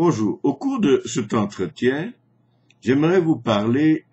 Bonjour. Au cours de cet entretien, j'aimerais vous parler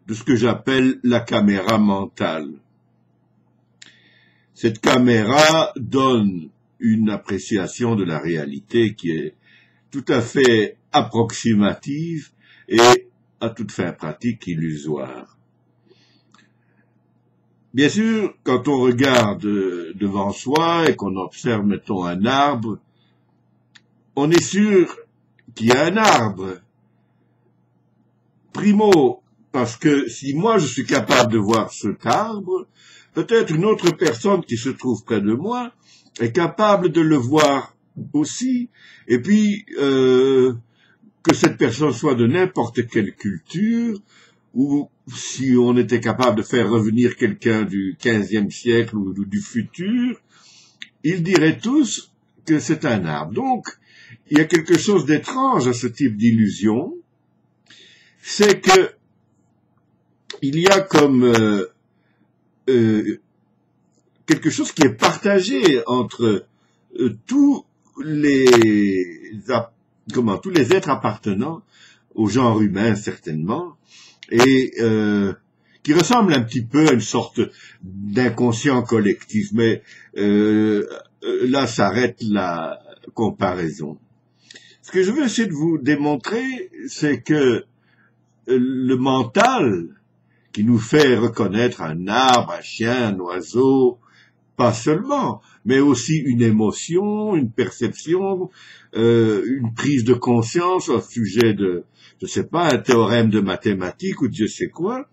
de ce que j'appelle la caméra mentale. Cette caméra donne une appréciation de la réalité qui est tout à fait approximative et à toute fin pratique illusoire. Bien sûr, quand on regarde devant soi et qu'on observe, mettons, un arbre, on est sûr qu'il y a un arbre. Primo, parce que si moi je suis capable de voir cet arbre, peut-être une autre personne qui se trouve près de moi est capable de le voir aussi, et puis que cette personne soit de n'importe quelle culture, ou si on était capable de faire revenir quelqu'un du XVe siècle ou du futur, ils diraient tous que c'est un arbre. Donc, il y a quelque chose d'étrange à ce type d'illusion, c'est que il y a comme quelque chose qui est partagé entre tous les êtres appartenant au genre humain certainement, et qui ressemble un petit peu à une sorte d'inconscient collectif, mais là s'arrête la comparaison. Ce que je veux essayer de vous démontrer, c'est que le mental, qui nous fait reconnaître un arbre, un chien, un oiseau, pas seulement, mais aussi une émotion, une perception, une prise de conscience au sujet de, je sais pas, un théorème de mathématiques ou de je sais quoi,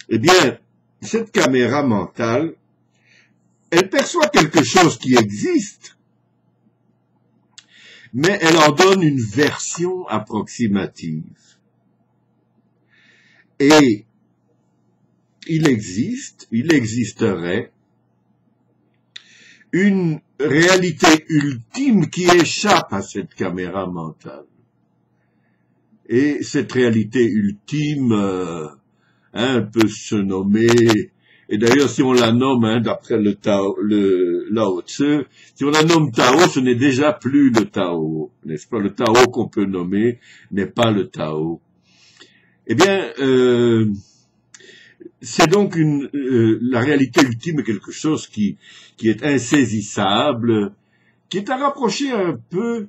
eh bien, cette caméra mentale, elle perçoit quelque chose qui existe, mais elle en donne une version approximative. Et il existerait une réalité ultime qui échappe à cette caméra mentale. Et cette réalité ultime, peut se nommer, et d'ailleurs si on la nomme, d'après le Lao Tzu, si on la nomme Tao, ce n'est déjà plus le Tao, n'est-ce pas? Le Tao qu'on peut nommer n'est pas le Tao. Eh bien, c'est donc la réalité ultime est quelque chose qui est insaisissable, qui est à rapprocher un peu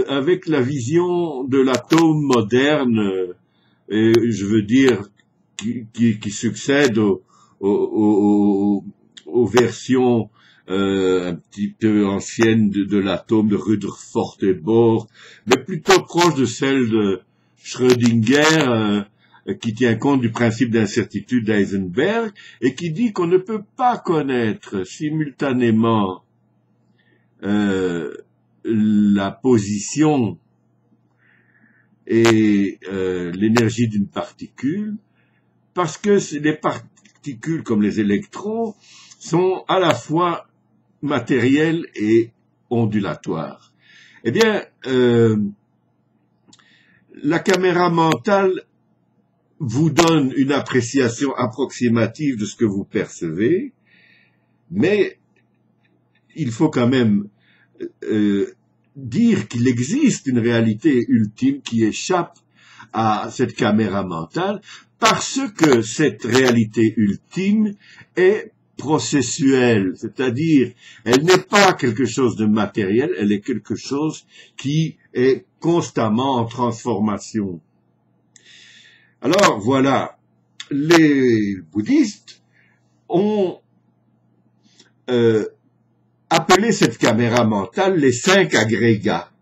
avec la vision de l'atome moderne, je veux dire, qui succède aux versions un petit peu anciennes de l'atome de Rutherford et Bohr, mais plutôt proche de celle de Schrödinger, qui tient compte du principe d'incertitude d'Heisenberg et qui dit qu'on ne peut pas connaître simultanément la position et l'énergie d'une particule, parce que les particules comme les électrons sont à la fois matérielles et ondulatoires. Eh bien, la caméra mentale vous donne une appréciation approximative de ce que vous percevez, mais il faut quand même dire qu'il existe une réalité ultime qui échappe à cette caméra mentale, parce que cette réalité ultime est processuelle, c'est-à-dire elle n'est pas quelque chose de matériel, elle est quelque chose qui est constamment en transformation. Alors voilà, les bouddhistes ont appelé cette caméra mentale les 5 agrégats.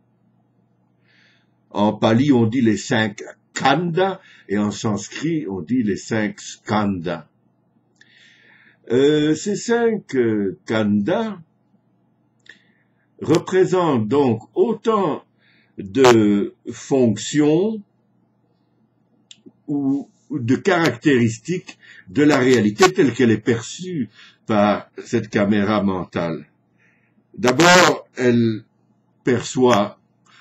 En pali, on dit les 5 khandas, et en sanskrit, on dit les 5 skandhas. Ces 5 khandas représentent donc autant de fonctions ou de caractéristiques de la réalité telle qu'elle est perçue par cette caméra mentale. D'abord, elle perçoit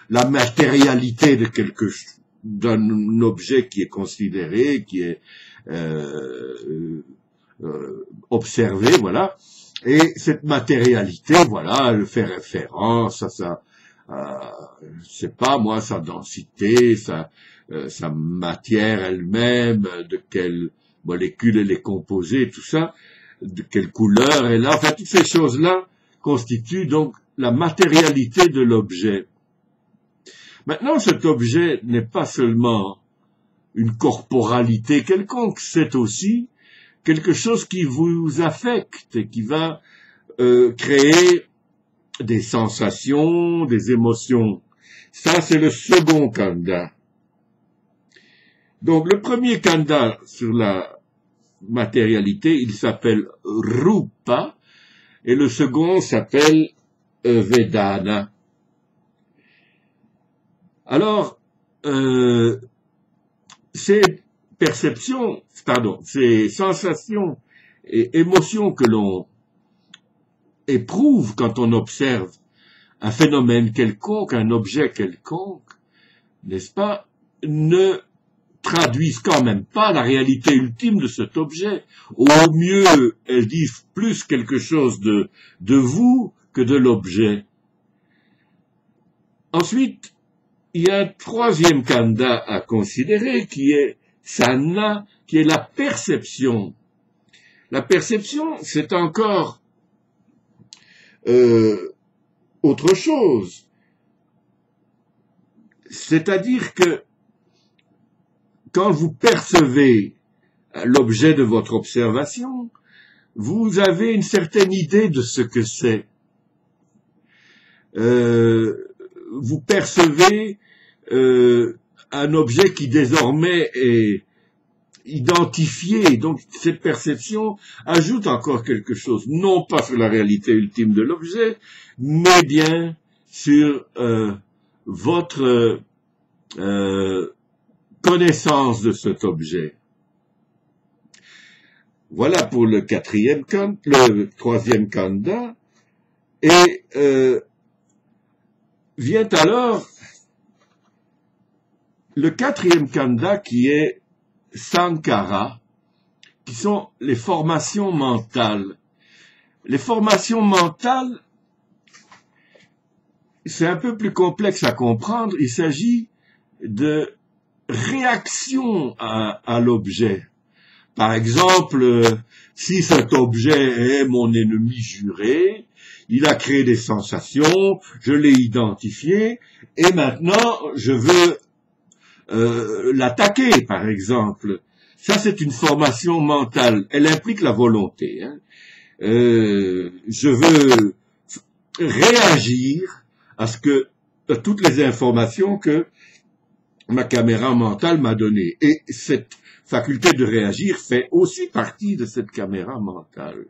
la matérialité d'un objet qui est considéré, qui est observé, voilà. Et cette matérialité, voilà, elle fait référence je sais pas moi, sa densité, sa matière elle-même, de quelle molécule elle est composée, tout ça, de quelle couleur elle a, enfin toutes ces choses-là constituent donc la matérialité de l'objet. Maintenant, cet objet n'est pas seulement une corporalité quelconque, c'est aussi quelque chose qui vous affecte et qui va créer des sensations, des émotions. Ça, c'est le second kanda. Donc, le premier kanda sur la matérialité, il s'appelle Rupa, et le second s'appelle Vedana. Alors, ces perceptions, ces sensations et émotions que l'on éprouve quand on observe un phénomène quelconque, un objet quelconque, n'est-ce pas, ne traduisent quand même pas la réalité ultime de cet objet. Au mieux, elles disent plus quelque chose de vous que de l'objet. Ensuite, il y a un troisième kanda à considérer qui est sana, qui est la perception. La perception, c'est encore autre chose. C'est-à-dire que quand vous percevez l'objet de votre observation, vous avez une certaine idée de ce que c'est. Vous percevez un objet qui désormais est identifié. Donc cette perception ajoute encore quelque chose, non pas sur la réalité ultime de l'objet, mais bien sur votre connaissance de cet objet. Voilà pour le troisième kanda. Et vient alors le quatrième kanda qui est Sankara, qui sont les formations mentales. Les formations mentales, c'est un peu plus complexe à comprendre. Il s'agit de réactions à l'objet. Par exemple, si cet objet est mon ennemi juré, il a créé des sensations, je l'ai identifié, et maintenant je veux l'attaquer, par exemple. Ça, c'est une formation mentale. Elle implique la volonté. Je veux réagir à toutes les informations que ma caméra mentale m'a données. Et cette faculté de réagir fait aussi partie de cette caméra mentale.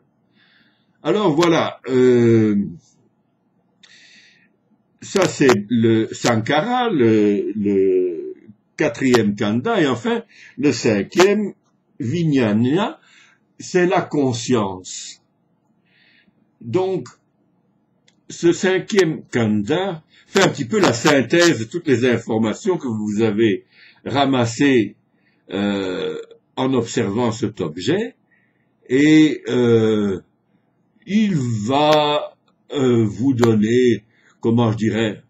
Alors voilà, ça c'est le Sankara, le quatrième kanda, et enfin le cinquième, Vijnana, c'est la conscience. Donc, ce cinquième kanda fait un petit peu la synthèse de toutes les informations que vous avez ramassées en observant cet objet, et il va vous donner, comment je dirais,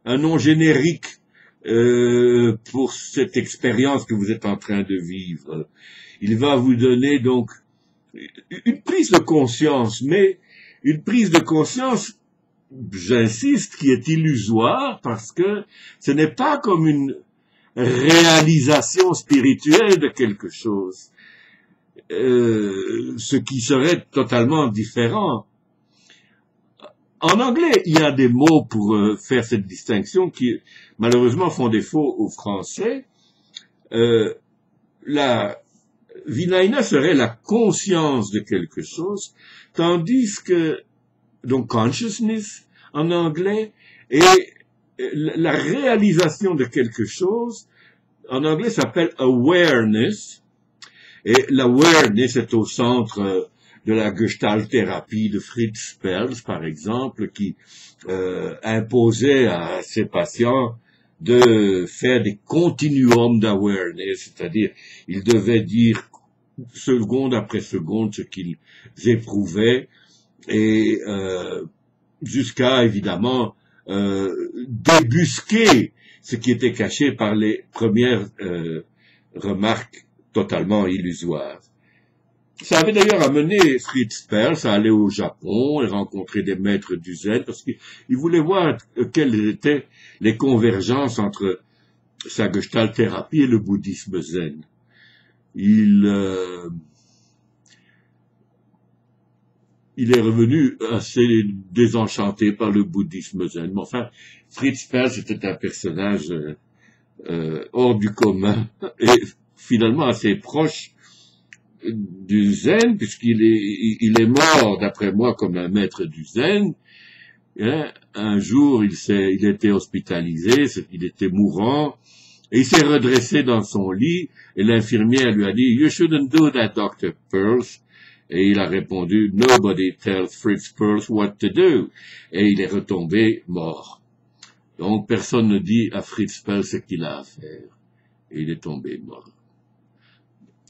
un nom générique pour cette expérience que vous êtes en train de vivre. Il va vous donner donc une prise de conscience, mais une prise de conscience, j'insiste, qui est illusoire parce que ce n'est pas comme une réalisation spirituelle de quelque chose, ce qui serait totalement différent. En anglais, il y a des mots pour faire cette distinction qui, malheureusement, font défaut au français. La Vijnana serait la conscience de quelque chose, tandis que, donc, consciousness, en anglais, et la réalisation de quelque chose, en anglais, s'appelle awareness, et l'awareness est au centre de la Gestalt thérapie de Fritz Perls, par exemple, qui imposait à ses patients de faire des continuums d'awareness, c'est-à-dire ils devaient dire seconde après seconde ce qu'ils éprouvaient, et jusqu'à évidemment débusquer ce qui était caché par les premières remarques totalement illusoires. Ça avait d'ailleurs amené Fritz Perls à aller au Japon et rencontrer des maîtres du zen parce qu'il voulait voir quelles étaient les convergences entre sa gestalt thérapie et le bouddhisme zen. Il est revenu assez désenchanté par le bouddhisme zen. Mais enfin, Fritz Perls était un personnage hors du commun et finalement assez proche du zen, puisqu'il est mort, d'après moi, comme un maître du zen. Hein. Un jour, il était hospitalisé, il était mourant, et il s'est redressé dans son lit, et l'infirmière lui a dit, "You shouldn't do that, Dr. Perls." Et il a répondu, "Nobody tells Fritz Perls what to do." Et il est retombé mort. Donc, personne ne dit à Fritz Perls ce qu'il a à faire. Et il est tombé mort.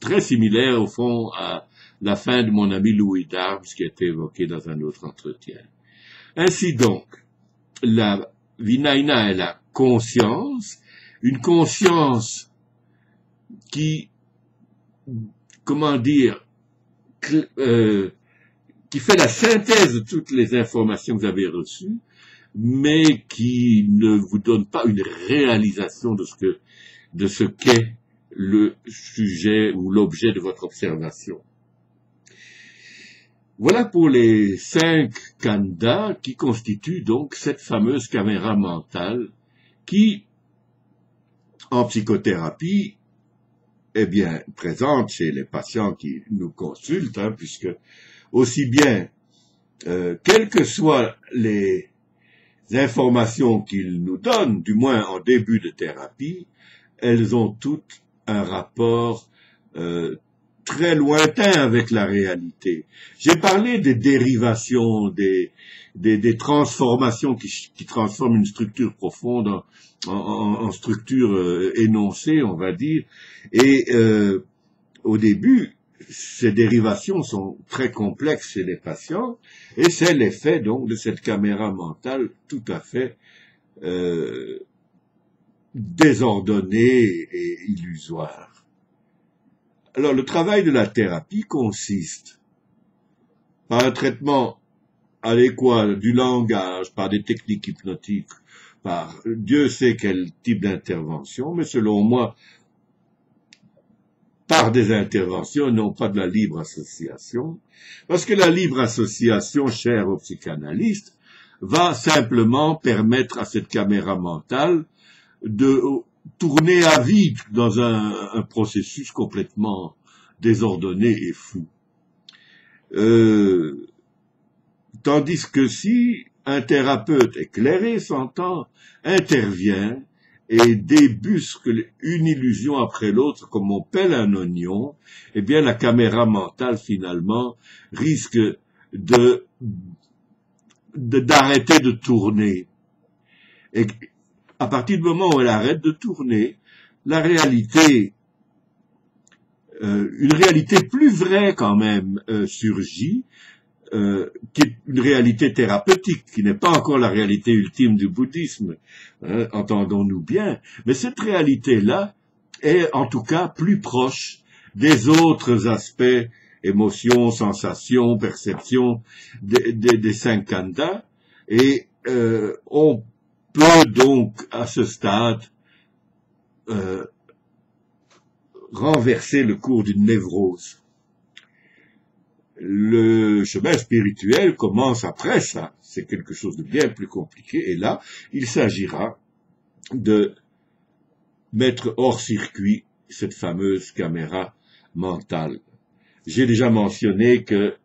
Très similaire, au fond, à la fin de mon ami Louis Darbs, qui a été évoqué dans un autre entretien. Ainsi donc, la Vinaina est la conscience, une conscience qui, comment dire, qui fait la synthèse de toutes les informations que vous avez reçues, mais qui ne vous donne pas une réalisation de ce qu'est le sujet ou l'objet de votre observation. Voilà pour les 5 khandhas qui constituent donc cette fameuse caméra mentale qui, en psychothérapie, est bien présente chez les patients qui nous consultent, hein, puisque aussi bien, quelles que soient les informations qu'ils nous donnent, du moins en début de thérapie, elles ont toutes un rapport très lointain avec la réalité. J'ai parlé des dérivations, des transformations qui transforment une structure profonde en structure énoncée, on va dire. Et au début, ces dérivations sont très complexes chez les patients, et c'est l'effet donc de cette caméra mentale tout à fait désordonnée et illusoire. Alors, le travail de la thérapie consiste par un traitement adéquat du langage, par des techniques hypnotiques, par Dieu sait quel type d'intervention, mais selon moi, par des interventions, non pas de la libre association, parce que la libre association, chère aux psychanalystes, va simplement permettre à cette caméra mentale de tourner à vide dans un processus complètement désordonné et fou. Tandis que si un thérapeute éclairé, s'entend, intervient et débusque une illusion après l'autre comme on pèle un oignon, eh bien la caméra mentale finalement risque d'arrêter de tourner. Et à partir du moment où elle arrête de tourner, la réalité, une réalité plus vraie quand même surgit, qui est une réalité thérapeutique, qui n'est pas encore la réalité ultime du bouddhisme, hein, entendons-nous bien, mais cette réalité-là est en tout cas plus proche des autres aspects, émotions, sensations, perceptions des 5 khandhas, et on peut donc à ce stade renverser le cours d'une névrose. Le chemin spirituel commence après ça, c'est quelque chose de bien plus compliqué, et là, il s'agira de mettre hors circuit cette fameuse caméra mentale. J'ai déjà mentionné que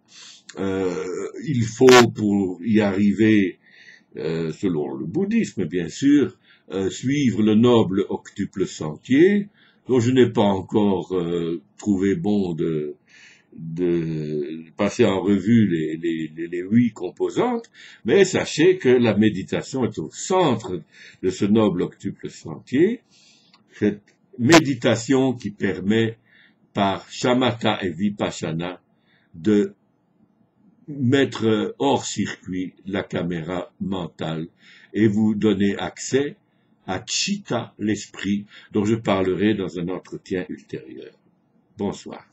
il faut, pour y arriver, selon le bouddhisme bien sûr, suivre le noble octuple sentier, dont je n'ai pas encore trouvé bon de passer en revue les 8 composantes, mais sachez que la méditation est au centre de ce noble octuple sentier, cette méditation qui permet par shamatha et vipassana de mettre hors circuit la caméra mentale et vous donner accès à Chitta, l'esprit, dont je parlerai dans un entretien ultérieur. Bonsoir.